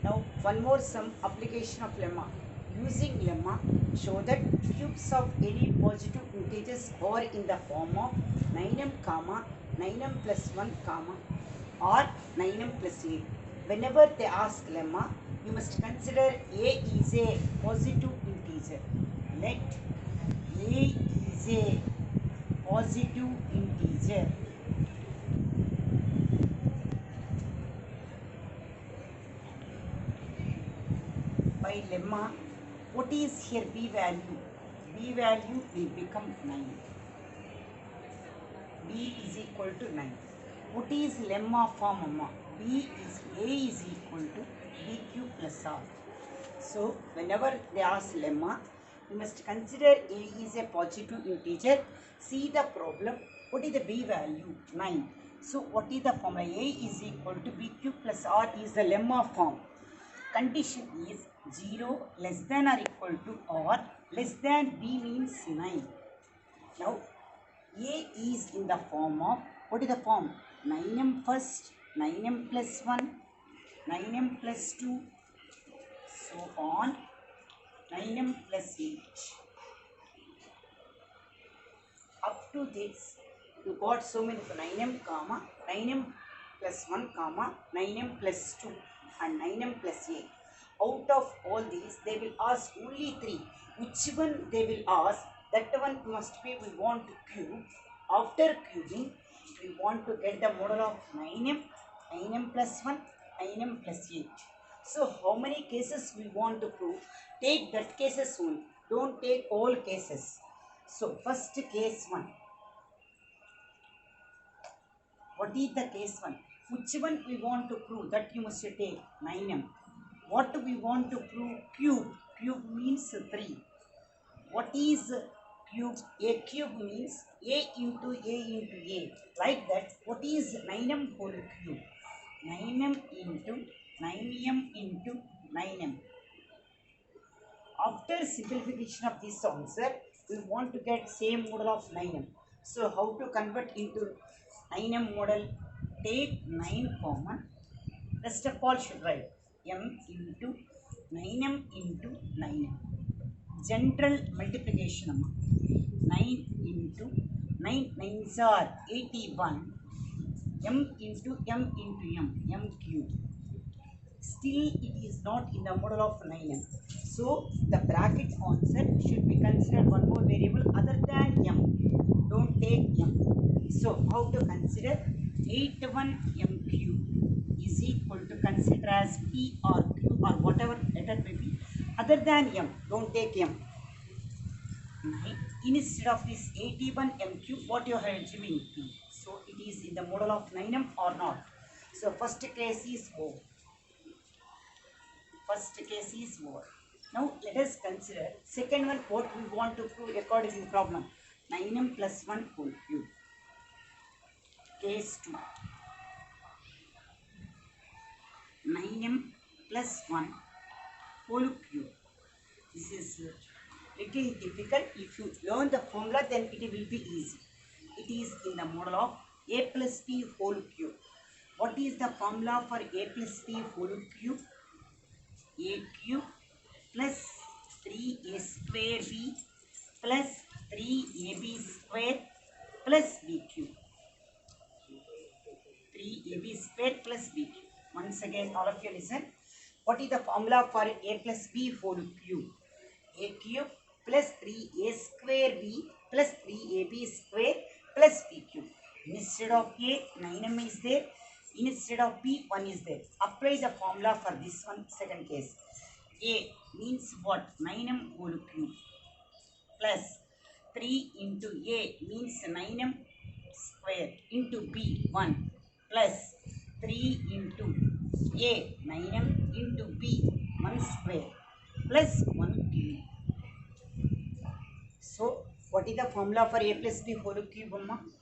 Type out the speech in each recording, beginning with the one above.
Now one more sum application of lemma. Using lemma, show that cubes of any positive integers are in the form of 9m comma 9m plus 1 comma or 9m plus 8. Whenever they ask lemma, you must consider a is a positive integer. Let a is a positive integer. By lemma, what is here b value? B value will become 9. B is equal to 9. What is lemma form amma? B is A is equal to BQ plus R. So whenever they ask lemma, you must consider A is a positive integer. See the problem. What is the B value? 9. So what is the formula? A is equal to BQ plus R is the lemma form. Condition is 0 less than or equal to or less than B means 9. Now A is in the form of, what is the form? 9m first, 9m plus 1, 9m plus 2, so on, 9m plus 8. Up to this, you got so many 9m comma, 9m plus 1 comma, 9m plus 2 and 9m plus 8. Out of all these, they will ask only 3. Which one they will ask? That one must be we want to cube. After cubing, we want to get the model of 9m, 9m plus 1, 9m plus 8. So how many cases we want to prove? Take that cases only. Don't take all cases. So first case 1. What is the case 1? Which one we want to prove? That you must take 9m. What we want to prove? Cube. Cube means 3. What is cube? A cube means A into A into A. Like that, what is 9m whole cube? 9m into 9m into 9m. After simplification of this answer, we want to get same model of 9m. So how to convert into 9m model? Take 9 common. First of all should write m into 9m into 9m. General multiplication. 9 into 9 9s are 81. M into m cube. Still it is not in the model of 9m. So the bracket answer should be considered one more variable other than m. Don't take m. So how to consider? 81m cube is equal to consider as p or q or whatever letter may be other than m. Don't take m. Instead of this 81m cube, what you are assuming p. So it is in the model of 9m or not. So first case is over. First case is over. Now let us consider second one. What we want to prove according to the problem? 9m plus 1 whole cube. Case 2. 9m plus 1 whole cube. This is little difficult. If you learn the formula, then it will be easy. It is in the model of a plus b whole cube. What is the formula for a plus b whole cube? A cube plus 3a square b plus 3ab square plus b cube. 3ab square plus b cube. Once again, all of you listen. What is the formula for a plus b whole cube? A cube plus 3a square b plus 3ab square plus b cube. Instead of a, 9m is there. Instead of b, 1 is there. Apply the formula for this one, second case. A means what? 9m whole cube plus 3 into a means 9m square into b, 1 plus 3 into a, 9m into b, 1 square plus 1 cube. So, what is the formula for a plus b whole cube?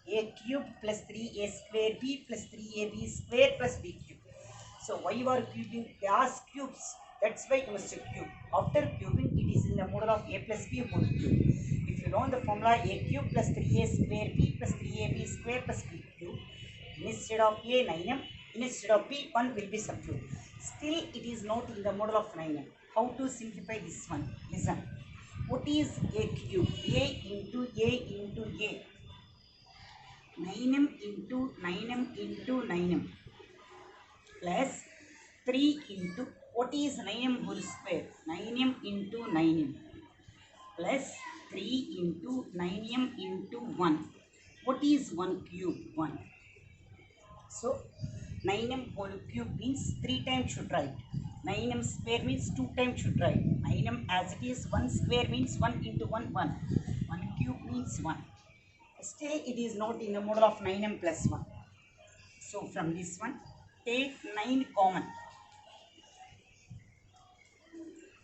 A cube plus 3a square b plus 3ab square plus b cube. So, why you are cubing? They ask cubes. That's why you must cube. After cubing, it is in the model of a plus b whole cube. If you know the formula a cube plus 3a square b plus 3ab square plus b cube, instead of a, 9m, Instead of P, 1 will be substituted. Still, it is not in the model of 9m. How to simplify this one? Listen. What is A cube? A into A into A. 9m into 9m into 9m plus 3 into what is 9m whole square? 9m into 9m plus 3 into 9m into 1. What is 1 cube? 1. So 9m whole cube means 3 times should write. 9m square means 2 times should write. 9m as it is, 1 square means 1 into 1, 1. 1 cube means 1. Still it is not in the model of 9m plus 1. So from this one, take 9 common.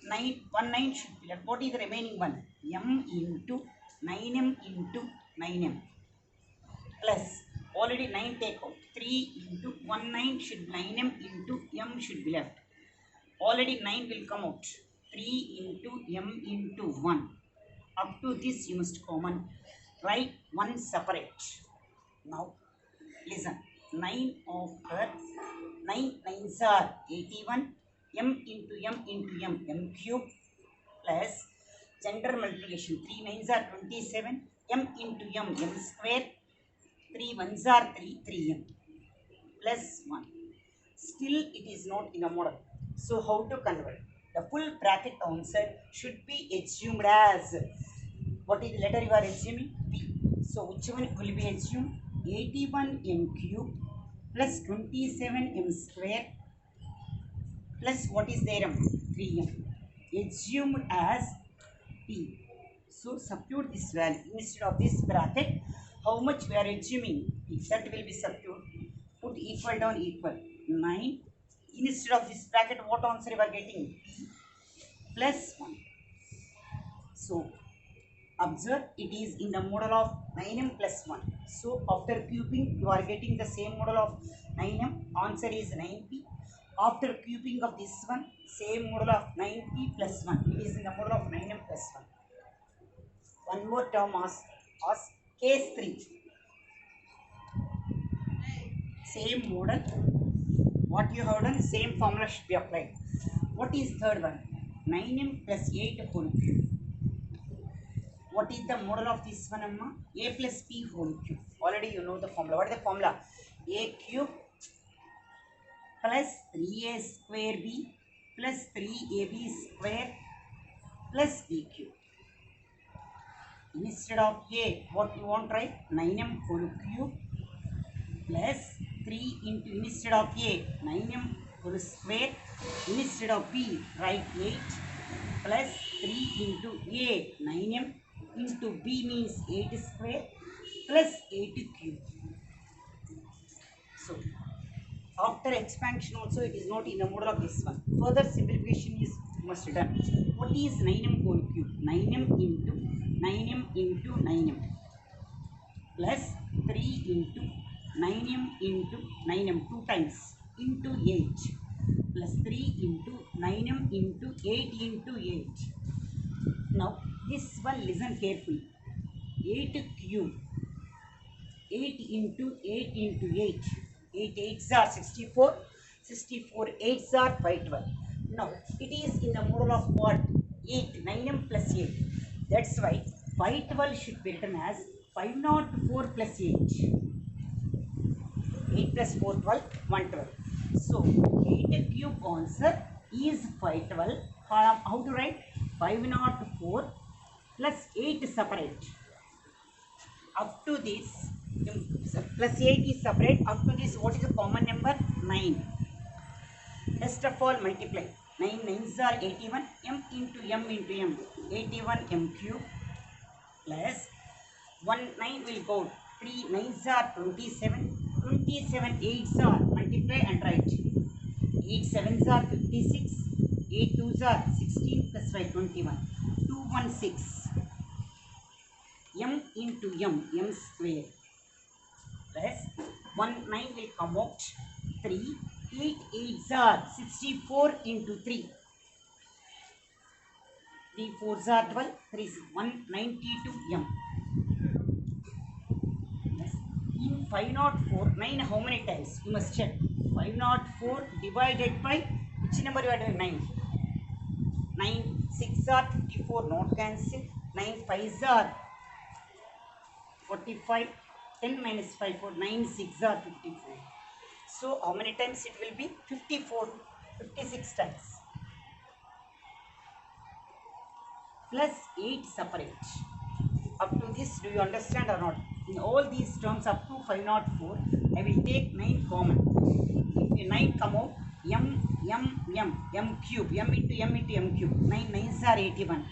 9 should be left. What is the remaining one? M into 9m into 9m plus already 9 take out. 3 into 1 9 should 9m into m should be left. Already 9 will come out. 3 into m into 1. Up to this you must common. Write 1 separate. Now listen. 9 after 9 9s are 81. M into m into m, m cube plus general multiplication. 3 9s are 27. M into m, m square. 3 1s are 3, 3m plus 1. Still it is not in a model. So how to convert? The full bracket answer should be assumed as, what is the letter you are assuming? P. So which one will be assumed? 81m cube plus 27m square plus what is there? 3m. Assumed as P. So substitute this value instead of this bracket. How much we are assuming? That will be substituted. Put equal down equal. 9. Instead of this bracket, what answer you are getting? P plus 1. So observe, it is in the model of 9m plus 1. So after cubing, you are getting the same model of 9m. Answer is 9p. After cubing of this one, same model of 9p plus 1. It is in the model of 9m plus 1. One more term as case 3. Same model. What you have done, same formula should be applied. What is third one? 9m plus 8 whole cube. What is the model of this one, Amma? A plus p whole cube. Already you know the formula. What is the formula? A cube plus 3a square b plus 3ab square plus b cube. Instead of a, what you want to write? 9m whole cube plus 3 into, instead of a, 9m whole square. Instead of b, write 8 plus 3 into a, 9m into b means 8 square plus 8 cube. So after expansion also it is not in the model of this one. Further simplification is must be done. What is 9m whole cube? 9m into 9m plus 3 into 9m into 9m 2 times into 8 plus 3 into 9m into 8 into 8. Now this one listen carefully. 8 cube. 8 into 8 into 8. 8 8s are 64. 64 8s are 512. Now it is in the model of what? 8. 9m plus 8. That's why 512 should be written as 504 plus 8. 8 plus 4 12, 112. So 8 cube answer is 512. How to write? 504 plus 8 separate. Up to this, plus 8 is separate. Up to this, what is the common number? 9. First of all, multiply. 9 9s are 81. M into m into m. 81 m cube plus 1 9 will go. 3 9s are 27. 27 8s are, multiply and write. 8 7s are 56. 8 2s are 16 plus 5 21. 216. M into m square plus 1 9 will come out. 3 8 8s are 64 into 3. 3 4s are 12. 3 is 192 m. In 504, 9 how many times? You must check. 504 divided by which number you are doing? 9. 9 6 are 54, not cancel. 9 5 are 45. 10 minus 5 4, 9 6 are 54. So how many times it will be? 54, 56 times. Plus 8 separate. Up to this, do you understand or not? In all these terms up to 504, I will take 9 common. If 9 come out, m cube, m into m cube. 9 9s are 81.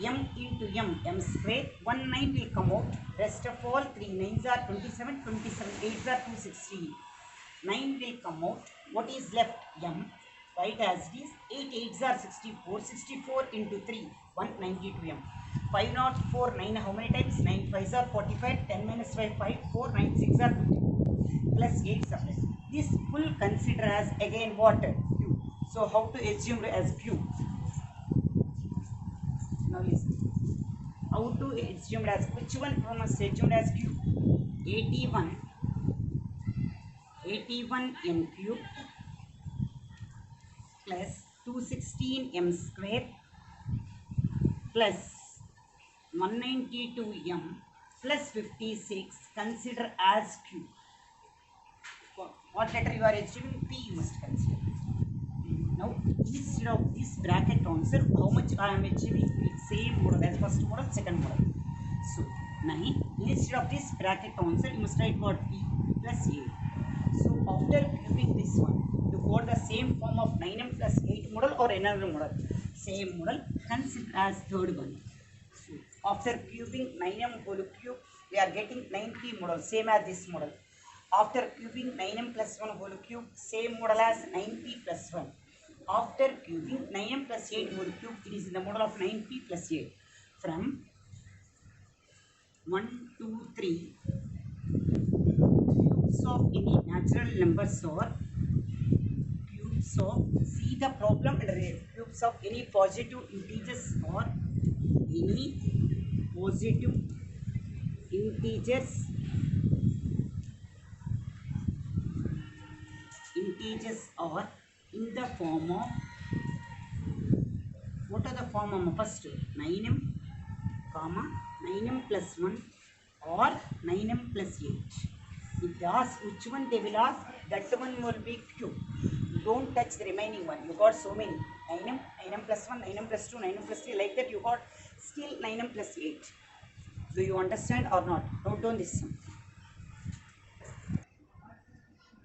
M into m square. 1 9 will come out. Rest of all 3 9s are 27, 27 8s are 260. 9 will come out. What is left? M. Right as it is. 8 8s are 64. 64 into 3, 192 m. 504 9 how many times? 9 5s are 45. 10 minus 5 5 4 9 6 are 54. Plus 8 separate. This full consider as again what? Q. So how to assume as Q? Now listen. How to assume as which one must assumed as Q? 81 m cube plus 216 m square plus 192 m plus 56 consider as Q. What letter you are assuming? P you must consider. Now instead of this bracket answer, how much I am achieving? Same model as first model, second model. So 9 instead of this bracket answer, you must write what? P plus 8. So after cubing this one, you got the same form of 9m plus 8 model or another model. Same model, consider as third one. So after cubing 9m whole cube, we are getting 9p model, same as this model. After cubing 9m plus 1 whole cube, same model as 9p plus 1. After cubing 9m plus 8 whole cube, it is in the model of 9p plus 8. From 1, 2, 3, cubes of any natural numbers or cubes of, see the problem and read, cubes of any positive integers or any positive integers are in the form of, what are the form of? First 9m comma 9m plus 1 or 9m plus 8. If they ask which one, they will ask that one will be Q. Don't touch the remaining one. You got so many 9m, 9m plus 1, 9m plus 2, 9m plus 3, like that you got still 9m plus 8. Do you understand or not? Note down this sum.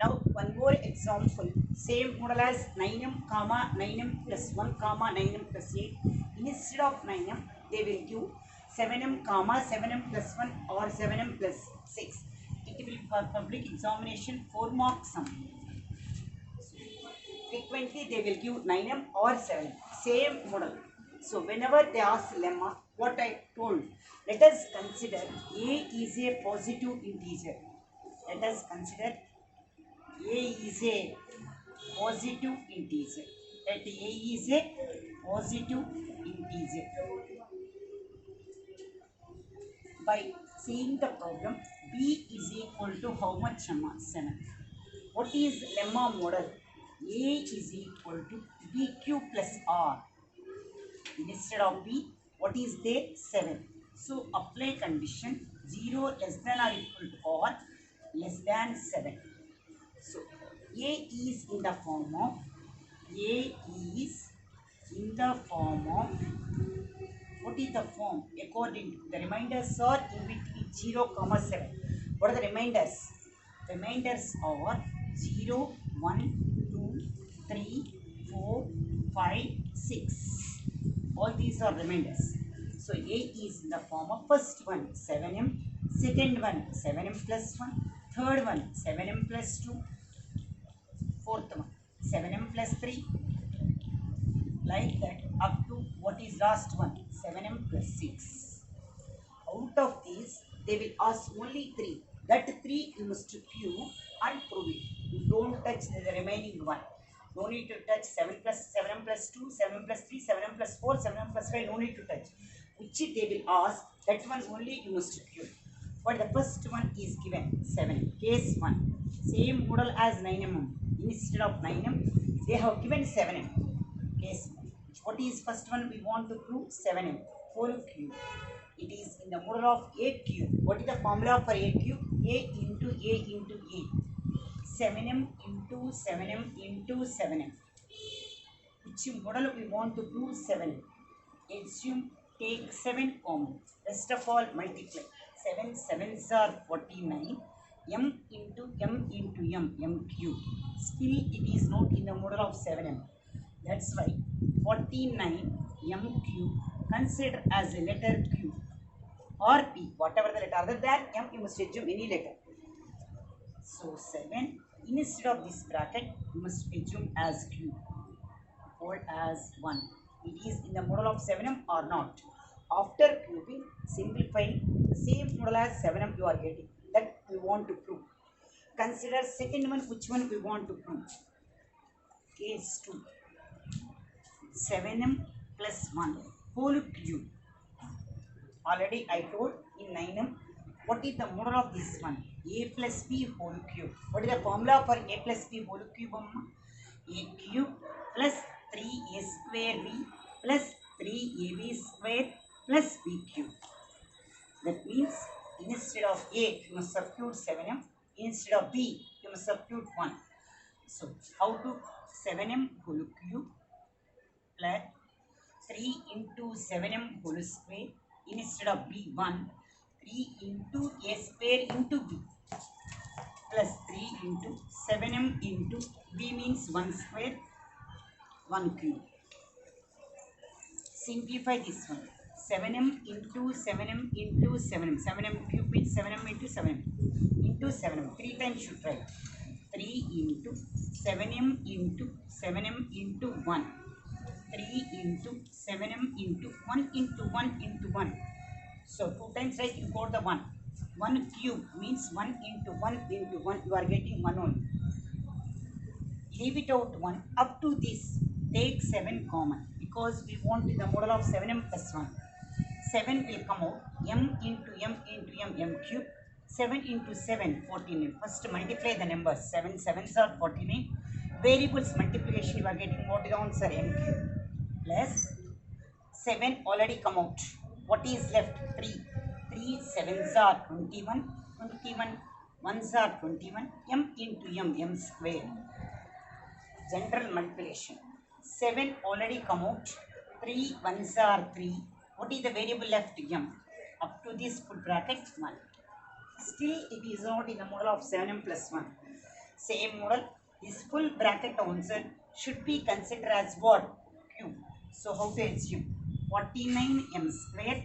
Now one more example, same model as 9m comma 9m plus 1 comma 9m plus 8. Instead of 9m, they will give 7m comma 7m plus 1 or 7m plus 6. It will be for public examination 4 mark sum. Frequently they will give 9m or 7m. Same model. So whenever they ask lemma, what I told, let us consider A is a positive integer. Let us consider A is a positive integer. Let A is a positive integer. By seeing the problem, B is equal to how much? 7. What is lemma model? A is equal to BQ plus R. Instead of B, what is there? 7. So apply condition 0 less than or equal to or less than 7. So A is in the form of what is the form? According to the reminders are in between 0, 7. What are the reminders? Reminders are 0, 1, 2, 3, 4, 5, 6. All these are reminders. So A is in the form of first one 7m, second one 7m plus 1, third one 7m plus 2, fourth one 7m plus 3, like that up to what is last one 7m plus 6. Out of these they will ask only 3. That 3 you must queue and prove it. You don't touch the remaining one. No need to touch 7 plus 7m plus 2, 7m plus 3, 7m plus 4, 7m plus 5. No need to touch. Which they will ask, that one only you must queue. But the first one is given 7. Case 1. Same model as 9mm. instead of 9m, they have given 7m. Case, what is first one we want to prove? 7m whole cube. It is in the model of a cube. What is the formula for a cube? A into a into a. 7m into 7m into 7m. Which model we want to prove? 7m. Assume, take 7 common. Rest of all multiply. 7 7s are 49. M into m into m, m cube. Still it is not in the model of 7m. That's why 49 m cube consider as a letter q or p, whatever the letter. Other than m, you must assume any letter. So 7 instead of this bracket, you must assume as q, hold as 1. It is in the model of 7m or not. After cubing, simplifying, the same model as 7m you are getting. That we want to prove. Consider second one. Which one we want to prove? Case 2. 7m plus 1 whole cube. Already I told in 9m. What is the model of this one? A plus b whole cube. What is the formula for a plus b whole cube? A cube plus 3a square b plus 3ab square plus b cube. That means instead of a, you must substitute 7m. Instead of b, you must substitute 1. So how to? 7m whole cube plus 3 into 7m whole square. Instead of b, 1. 3 into a square into b plus 3 into 7m into b means 1 square, 1 cube. Simplify this one. 7m into 7m into 7m. 7m cube means 7m into 7m into 7m. 3 times should write. 3 into 7m into 7m into 1. 3 into 7m into 1 into 1 into 1. So 2 times right, you got the 1. 1 cube means 1 into 1 into 1. You are getting 1 only. Leave it out 1. Up to this, take 7 common. Because we want the model of 7m plus 1. 7 will come out. M into m into m, m cube. 7 into 7, 49. First multiply the numbers. 7 7s are 49. Variables multiplication, you are getting what is the answer? M cube. Plus 7 already come out. What is left? 3. 3 7s are 21. 21 1s are 21. M into m, m square. General multiplication. 7 already come out. 3 1s are 3. What is the variable left? M. Up to this full bracket 1. Still it is not in the model of 7m plus 1. Same model. This full bracket answer should be considered as what? Q. So how to assume? 49m square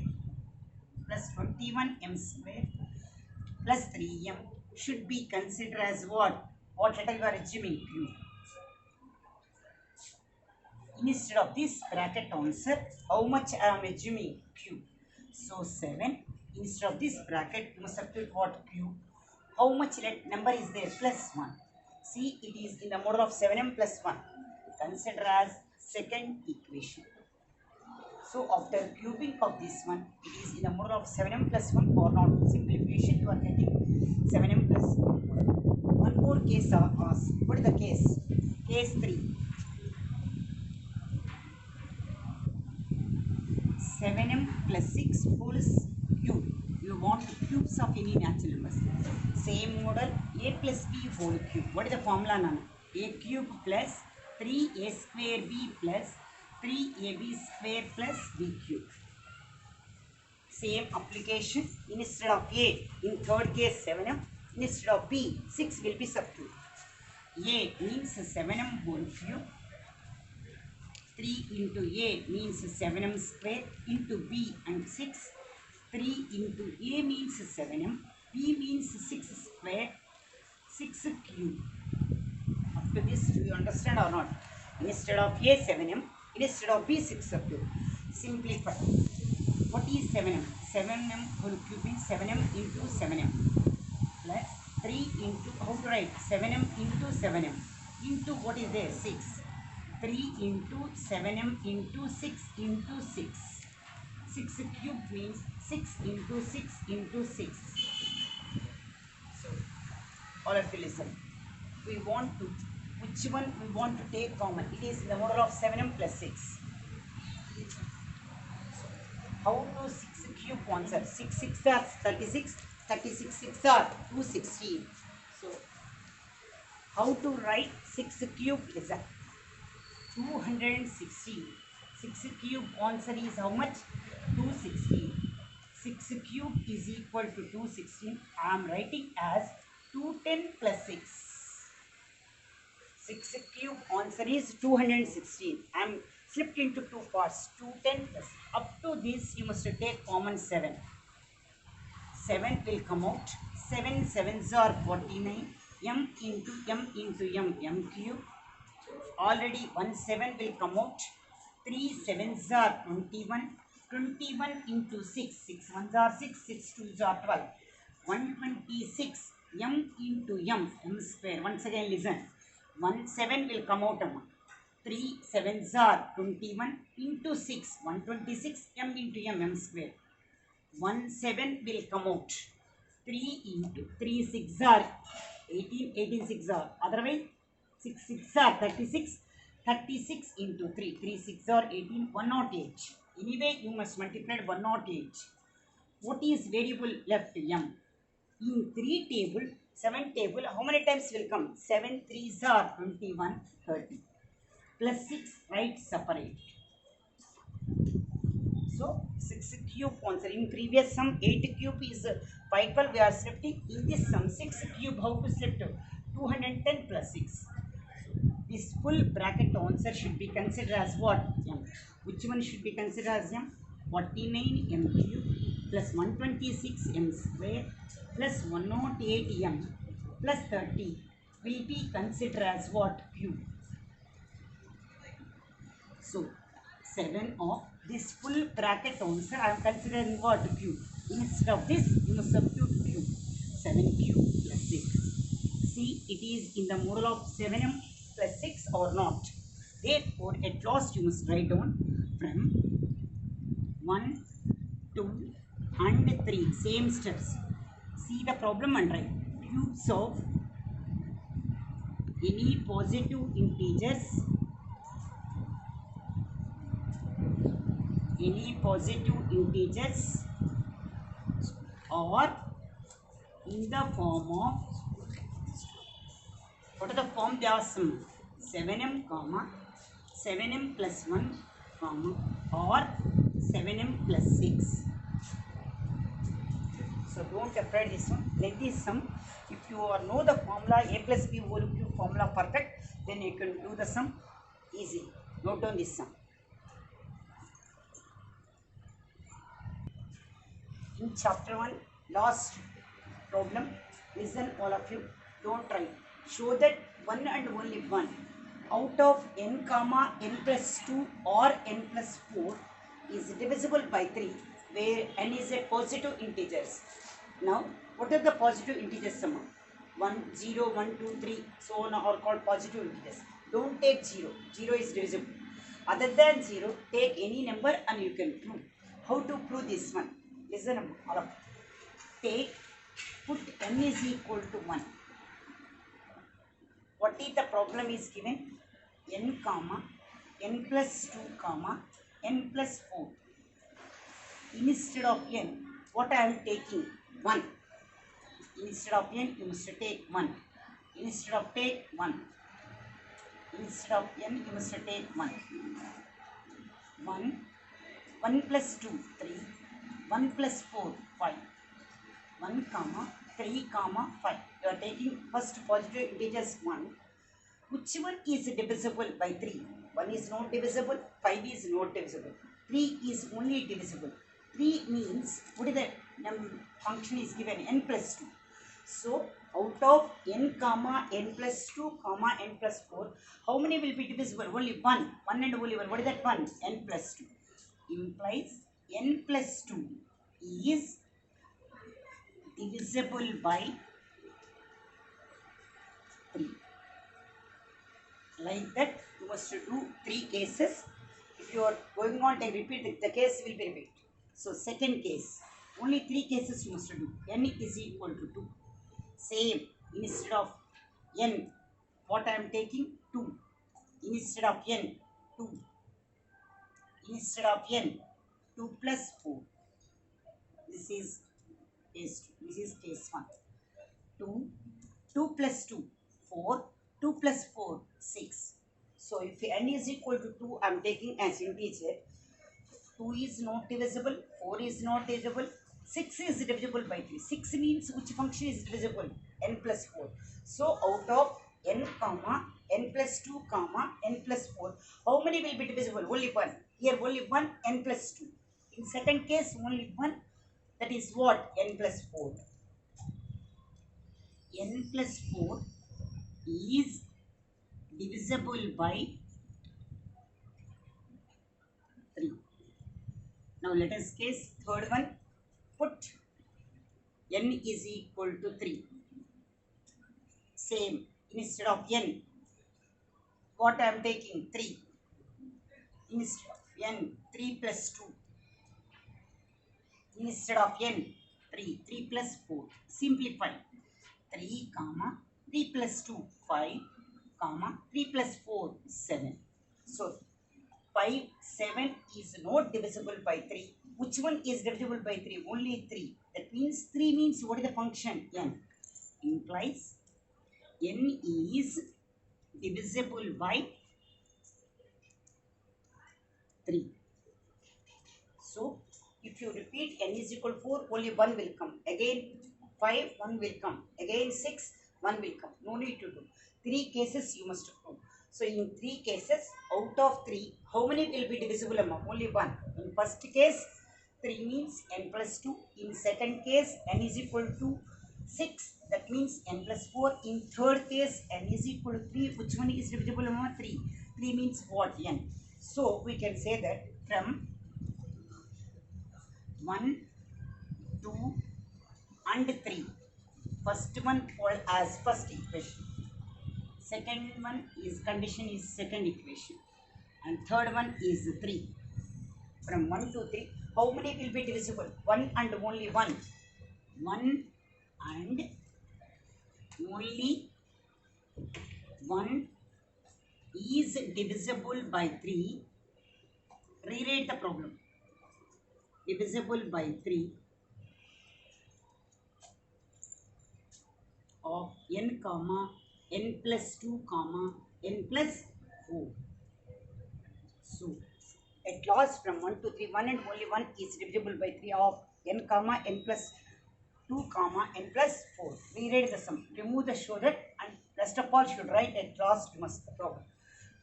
plus 21m square plus 3m should be considered as what? What letter you are assuming? Q. Instead of this bracket answer, how much I am assuming? Q. So 7. Instead of this bracket, you must substitute what? Q. How much number is there? Plus 1. See, it is in the model of 7m plus 1. Consider as second equation. So after cubing of this one, it is in the model of 7m plus 1 or not. Simplification, you are getting 7m plus 1. One more case asked. What is the case? Case 3. 7m plus 6 whole cube. You want cubes of any natural numbers. Same model, a plus b whole cube. What is the formula, Nana? A cube plus 3a square b plus 3ab square plus b cube. Same application. Instead of a, in third case 7m. Instead of b, 6 will be substituted. A means 7m whole cube. 3 into a means 7m square into b and 6. 3 into a means 7m. B means 6 square. 6 cube. Up to this, do you understand or not? Instead of a 7m, instead of b 6 cube. Simplify. What is 7m? 7m whole cube means 7m into 7m plus 3 into, how to write? 7m into 7m into what is there? 6. 3 into 7m into 6 into 6. 6 cube means 6 into 6 into 6. So, all of you listen. We want to Which one we want to take common? It is the model of 7m plus 6. How to 6 cube answer? 6 6 are 36, 36 6 are 216. So, how to write 6 cube is 216. 6 cube answer is how much? 216. 6 cube is equal to 216. I am writing as 210 plus 6. 6 cube answer is 216. I am slipped into two parts. 210 plus. Up to this you must take common 7. 7 will come out. 7 sevens are 49. M into m cube. Already 1 7 will come out. 3 sevens are 21. 21 into 6. 6 ones are 6. 6 twos are 12. 126 m into m square. Once again listen. 1 7 will come out. 3 sevens are 21 into 6. 126 m into m square. 1 7 will come out. 3 into 3 6 are 18. 18 6 are. Otherwise 6 6 are 36. 36 into 3. 3 6 are 18. 108. Anyway, you must multiply 108. What is variable left? M. In 3 table, 7 table, how many times will come? 7 3s are 21, 30. Plus 6, write separate. So, 6 cube answer. In previous sum, 8 cube is 512, we are shifting. In this sum, 6 cube, how to shift? 210 plus 6. This full bracket answer should be considered as what? M. Which one should be considered as M? 49 m cube plus 126 m square plus 108 m plus 30 will be considered as what? Cube. So, 7 of this full bracket answer I am considering what? Cube. Instead of this, you must substitute cube. 7 cube plus 6. See, it is in the model of 7m plus 6 or not. Therefore, at last you must write down from 1, 2 and 3. Same steps. See the problem and write. Cubes of any positive integers, or in the form of, what are the form? There are some 7m comma 7m plus 1 comma or 7m plus 6. So don't afraid this one. Let this sum. If you know the formula a plus b whole cube formula perfect, then you can do the sum easy. Note down this sum. In chapter 1, last problem, listen all of you, don't try. Show that one and only one out of n comma n plus 2 or n plus 4 is divisible by 3, where n is a positive integers. Now, what are the positive integers sum? 1, 0, 1, 2, 3, so on are called positive integers. Don't take 0. 0 is divisible. Other than 0, take any number and you can prove. How to prove this one? Listen all of you. Put n is equal to 1. What is the problem is given? N comma, n plus 2 comma, n plus 4. Instead of n, what I am taking? 1. Instead of n, you must take 1. Instead of take 1. Instead of n, you must take 1. 1. 1 plus 2, 3. 1 plus 4, 5. 1 comma 3 comma 5. You are taking first positive integers 1. Which one is divisible by 3? 1 is not divisible, 5 is not divisible. 3 is only divisible. 3 means, what is the function is given? N plus 2. So, out of n comma n plus 2 comma n plus 4, how many will be divisible? Only 1. 1 and only 1. What is that 1? N plus 2. Implies n plus 2 is divisible by 3. Like that, you must do 3 cases. If you are going on, then repeat, the case will be repeated. So, second case, only 3 cases you must do. N is equal to 2. Same, instead of n, what I am taking 2 instead of n, 2 instead of n, 2 plus 4. This is case 2. This is case 1. 2, 2 plus 2, 4, 2 plus 4, 6. So if n is equal to 2, I am taking as integer. 2 is not divisible, 4 is not divisible, 6 is divisible by 3. 6 means which function is divisible? N plus 4. So out of n comma, n plus 2 comma, n plus 4, how many will be divisible? Only 1. Here only 1, n plus 2. In second case only 1, that is what? N plus 4. N plus 4 is divisible by 3. Now let us case third one. Put n is equal to 3. Same, instead of n, what I am taking? 3. Instead of n, 3 plus 2. Instead of n, 3. 3 plus 4. Simplify. 3 comma 3 plus 2, 5 comma 3 plus 4, 7. So 5, 7 is not divisible by 3. Which one is divisible by 3? Only 3. That means 3 means what is the function? N. Implies n is divisible by 3. So if you repeat n is equal to 4, only 1 will come. Again 5, 1 will come. Again 6, 1 will come. No need to do. 3 cases you must prove. So in 3 cases, out of 3, how many will be divisible among? Only 1. In first case, 3 means n plus 2. In second case, n is equal to 6. That means n plus 4. In third case, n is equal to 3. Which one is divisible among 3? 3 means what? N. So we can say that from 1, 2 and 3. First one called as first equation. Second one is condition is second equation. And third one is 3. From 1 to 3, how many will be divisible? 1 and only 1. 1 and only 1 is divisible by 3. Rewrite the problem. Divisible by 3 of n comma n plus 2 comma n plus 4. So at last from 1 to 3, 1 and only 1 is divisible by 3 of n comma n plus 2 comma n plus 4. Rewrite the sum. Remove the show that and rest of all should write at last you must the problem.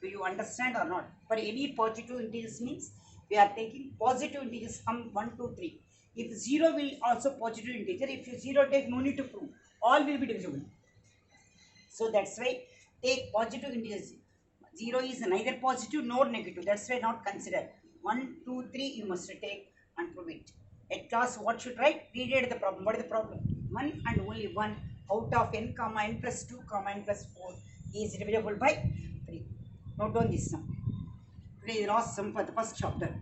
Do you understand or not? For any positive integers means we are taking positive integers from 1 to 3. If 0 will also positive integer. If you 0 take, no need to prove. All will be divisible. So that's why take positive integers. 0 is neither positive nor negative. That's why not consider. 1, 2, 3 you must take and prove it. At class what should write? Rewrite the problem. What is the problem? 1 and only 1 out of n comma n plus 2 comma n plus 4 is divisible by 3. Note down this sum. Today is the last sum for the first chapter.